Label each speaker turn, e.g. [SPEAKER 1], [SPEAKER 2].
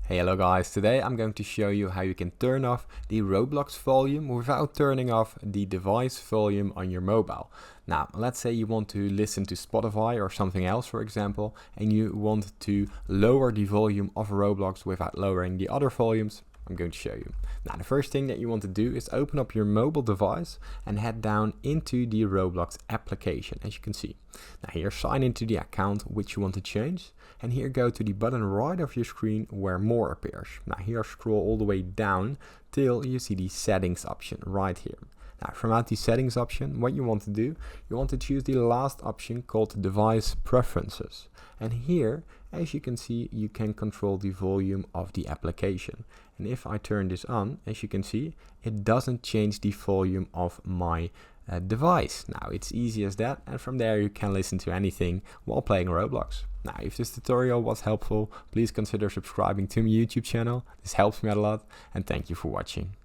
[SPEAKER 1] Hey, hello guys, today I'm going to show you how you can turn off the Roblox volume without turning off the device volume on your mobile. Now, let's say you want to listen to Spotify or something else, for example, and you want to lower the volume of Roblox without lowering the other volumes. I'm going to show you. Now, the first thing that you want to do is open up your mobile device and head down into the Roblox application, as you can see. Now here, sign into the account which you want to change, and here go to the button right of your screen where more appears. Now here, scroll all the way down till you see the settings option right here. Now, from out the settings option, what you want to do, you want to choose the last option called device preferences. And here, as you can see, you can control the volume of the application. And if I turn this on, as you can see, it doesn't change the volume of my device. Now, it's easy as that, and from there you can listen to anything while playing Roblox. Now, if this tutorial was helpful, please consider subscribing to my YouTube channel. This helps me out a lot, and thank you for watching.